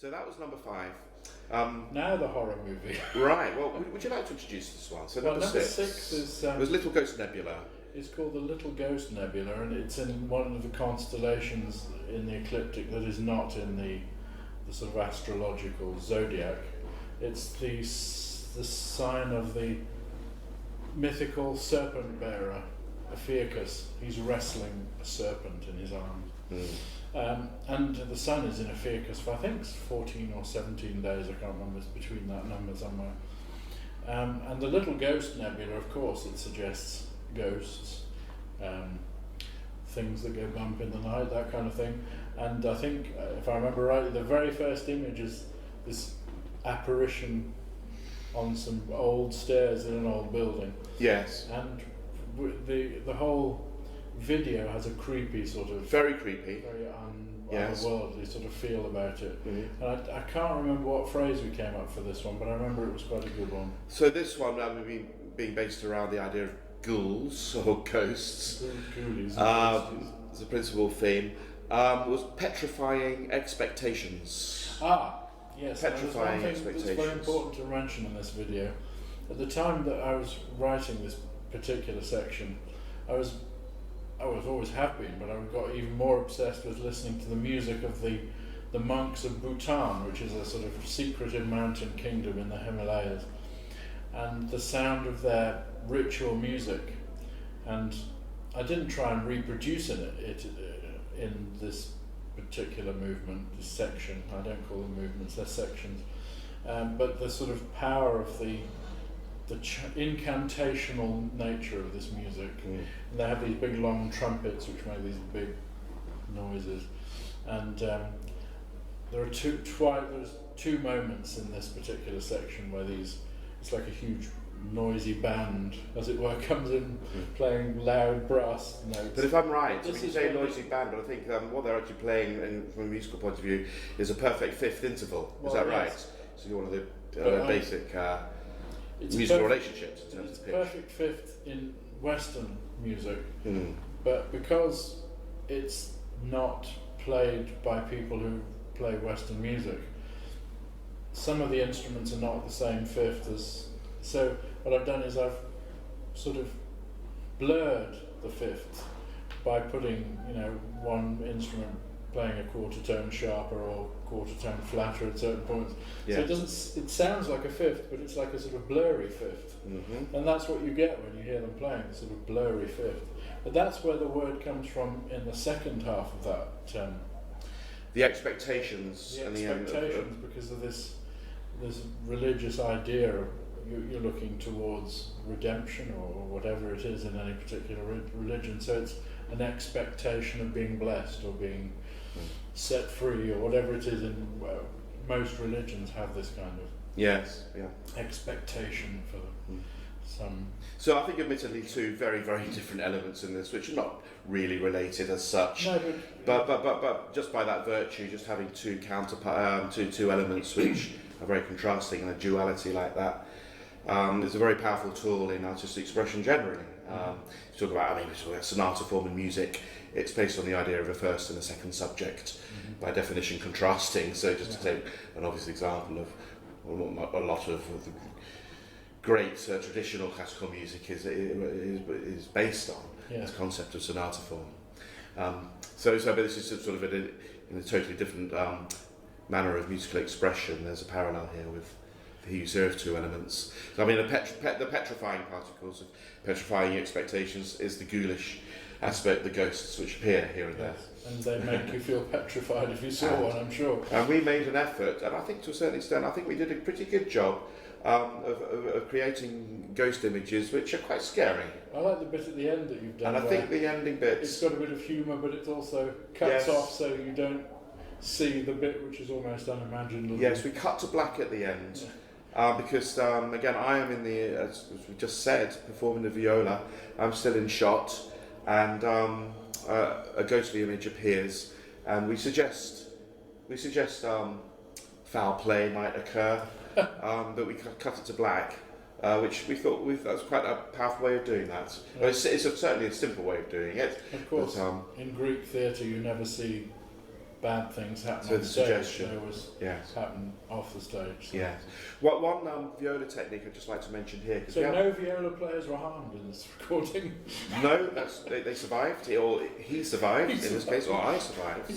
So that was number 5. Now the horror movie. Right. Well, would you like to introduce this one? So number 6. 6 is was Little Ghost Nebula. It's called the Little Ghost Nebula, and it's in one of the constellations in the ecliptic that is not in the sort of astrological zodiac. It's the sign of the mythical serpent bearer, Ophiuchus. He's wrestling a serpent in his arms. And the sun is in Ophiuchus for I think 14 or 17 days, I can't remember, it's between that number somewhere. And the Little Ghost Nebula, of course, it suggests ghosts, things that go bump in the night, that kind of thing. And I think, if I remember rightly, the very first image is this apparition on some old stairs in an old building. Yes. And the whole video has a creepy sort of... Very creepy. Very otherworldly sort of feel about it. Mm-hmm. And I can't remember what phrase we came up for this one, but I remember it was quite a good one. So this one, being based around the idea of ghouls or ghosts, as a principal theme, was petrifying expectations. Yes, petrifying there's one thing that's very important to mention in this video. At the time that I was writing this particular section, I always have been, but I got even more obsessed with listening to the music of the monks of Bhutan, which is a sort of secretive mountain kingdom in the Himalayas, and the sound of their ritual music. And I didn't try and reproduce it in this particular movement, this section. I don't call them movements, they're sections. But the sort of power of the incantational nature of this music. And they have these big long trumpets which make these big noises. And there's two moments in this particular section where it's like a huge noisy band, as it were, comes in playing loud brass notes. But if I'm right, we can say noisy band, but I think what they're actually playing from a musical point of view is a perfect fifth interval. Is that right? So you're one of the basic musical relationships in terms of pitch. It's perfect fifth in Western music, but because it's not played by people who play Western music, some of the instruments are not the same fifth as. So what I've done is I've sort of blurred the fifth by putting, one instrument playing a quarter tone sharper or quarter tone flatter at certain points. Yeah. So it sounds like a fifth, but it's like a sort of blurry fifth. Mm-hmm. And that's what you get when you hear them playing, the sort of blurry fifth. But that's where the word comes from in the second half of that. The expectations. Because of this religious idea of you're looking towards redemption or whatever it is in any particular religion. So it's an expectation of being blessed or being set free or whatever it is. Most religions have this kind of expectation for some. So I think admittedly two very, very different elements in this, which are not really related as such. No, but just by that virtue, just having two elements which are very contrasting and a duality like that. It's a very powerful tool in artistic expression generally. We talk about sonata form in music. It's based on the idea of a first and a second subject, by definition contrasting. So just to take an obvious example of a lot of the great traditional classical music is based on this concept of sonata form. So this is sort of in a totally different manner of musical expression. There's a parallel here with the use of two elements. So, the petrifying particles of petrifying expectations is the ghoulish aspect, the ghosts which appear here and there. And they make you feel petrified if you saw one, I'm sure. And we made an effort, and I think to a certain extent, we did a pretty good job of creating ghost images which are quite scary. I like the bit at the end that you've done. And I think the ending bits... It's got a bit of humour, but it also cuts off so you don't see the bit which is almost unimaginable. Yes, we cut to black at the end. Because again, I am as we just said, performing the viola. I'm still in shot, and a ghostly image appears, and we suggest foul play might occur, that we cut it to black, which we thought that was quite a powerful way of doing that. Well, it's certainly a simple way of doing it. Of course, in Greek theatre, you never see bad things happen So on the stage. suggestion. They always Yes. happen off the stage. So. Yes. One viola technique I'd just like to mention here. So no viola players were harmed in this recording? No, they survived, or he survived in this case, or I survived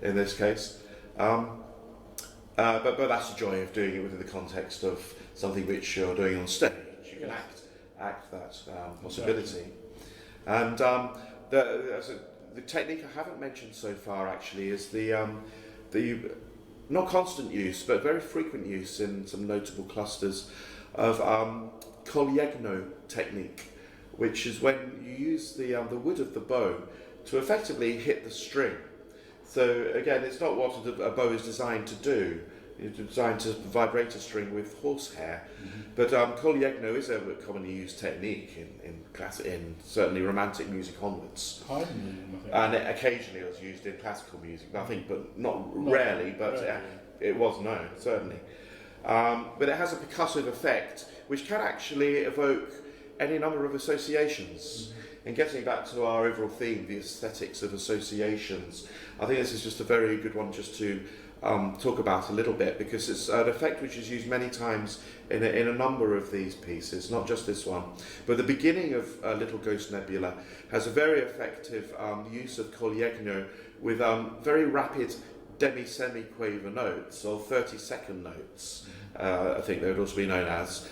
in this case. But that's the joy of doing it within the context of something which you're doing on stage. You can act that possibility. Exactly. And the technique I haven't mentioned so far actually is the not constant use but very frequent use in some notable clusters of Kolyegno technique, which is when you use the wood of the bow to effectively hit the string. So again, it's not what a bow is designed to do. It's designed to vibrate a string with horsehair. But Kolyegno is a commonly used technique in certainly romantic music onwards. Haydn, I think. And occasionally it was used in classical music, I think, but not rarely, but it was known, certainly. But it has a percussive effect which can actually evoke any number of associations. And getting back to our overall theme, the aesthetics of associations, I think this is just a very good one just to talk about a little bit, because it's an effect which is used many times in a number of these pieces, not just this one. But the beginning of Little Ghost Nebula has a very effective use of Kolyegno with very rapid demi-semi-quaver notes, or 30-second notes, I think they would also be known as,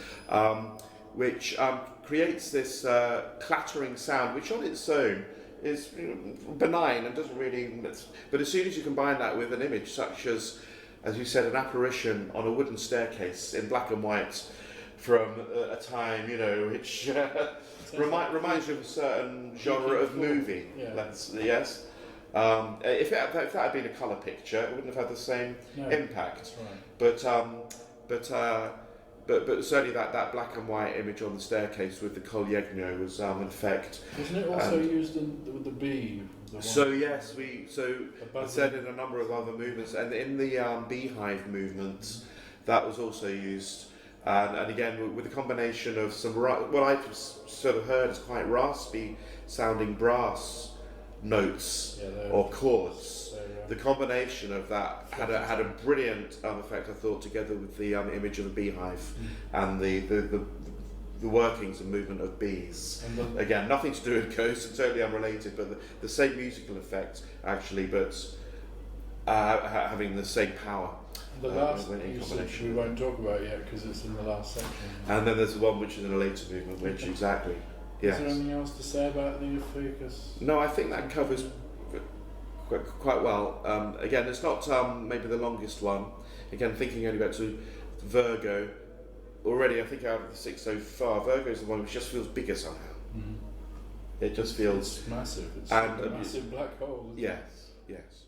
which creates this clattering sound, which on its own is benign and doesn't really. But as soon as you combine that with an image such as you said, an apparition on a wooden staircase in black and white from a time, which reminds you of a certain genre of movie. Yeah. Yes. If that had been a colour picture, it wouldn't have had the same impact. That's right. But certainly that black and white image on the staircase with the Kolyegno was an effect. Wasn't it also used with the bee? So yes, I said in a number of other movements, and in the beehive movements, that was also used. And again, with a combination of some what I've sort of heard is quite raspy sounding brass notes or chords. The combination of that had a brilliant effect, I thought, together with the image of a beehive and the workings and movement of bees. Again, nothing to do with ghosts, and totally unrelated, but the same musical effect actually, but having the same power. The last usage we won't talk about yet because it's in the last section. And then there's the one which is in a later movement, which exactly. Yes. Is there anything else to say about the Ophiuchus? No, I think that covers quite well. Again, it's not maybe the longest one. Again, thinking only back to Virgo, already I think out of the 6 so far, Virgo is the one which just feels bigger somehow. It just feels massive. It's and a massive black hole. Yes, yes.